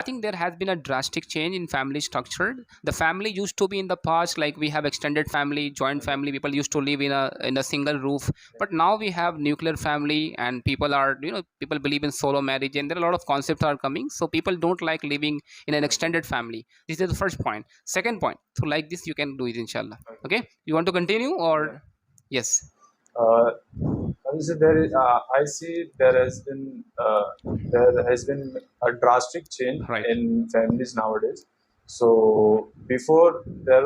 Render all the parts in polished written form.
I think there has been a drastic change in family structure. The family used to be in the past like we have extended family, joint family. People used to live in a single roof, but now we have nuclear family, and people are people believe in solo marriage, and there are a lot of concepts are coming. So people don't like living in an extended family. This is the first point. Second point. So like this, you can do it, inshallah. Okay. Okay. You want to continue Yeah. or yes? Uh, Also, I see there has been a drastic change Right. in families nowadays. So before there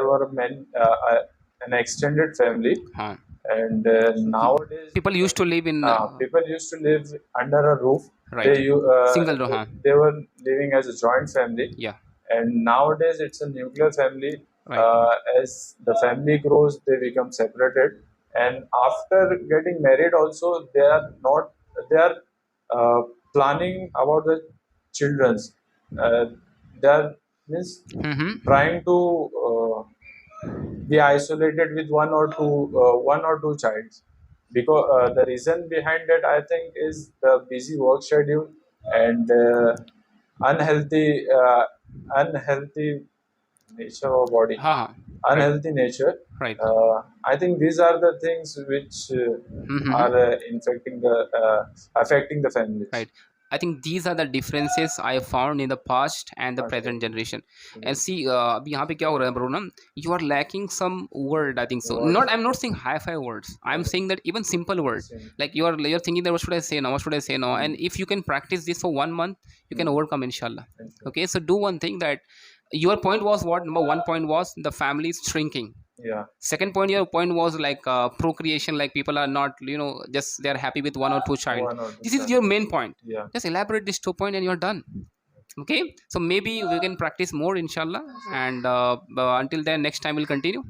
were an extended family, Huh. and nowadays People used to live in people used to live under a roof. right. Single row. Huh. They were living as a joint family, Yeah. and nowadays it's a nuclear family. Right. As the family grows, they become separated, and after getting married, also they are not they are uh, planning about the children's. Uh, they are means Mm-hmm. trying to be isolated with one or two childs, because the reason behind it, I think, is the busy work schedule and unhealthy unhealthy nature of body, Ha. Ha. Right. unhealthy nature. Right. I think these are the things which are Mm-hmm. infecting the affecting the families. Right. I think these are the differences I found in the past and the Okay. present generation. And Mhm. see, अभी यहाँ पे क्या हो रहा है bro ना? You are lacking some word. I think so. Words. I'm not saying high-fi words. I'm Okay. saying that even simple word. Same. Like you're thinking that what should I say now? What should I say now? And Mm. if you can practice this for 1 month, you can Mm. overcome, inshallah. Okay. Okay. So do one thing that your point was what? Number one point was the family is shrinking. Yeah. Second point, your point was like procreation, like people are not just they're happy with one or two child. One or two This is chance. your main point. Yeah. Just elaborate this 2 point and you're done. Okay, so maybe we can practice more, inshallah. And until then, next time we'll continue.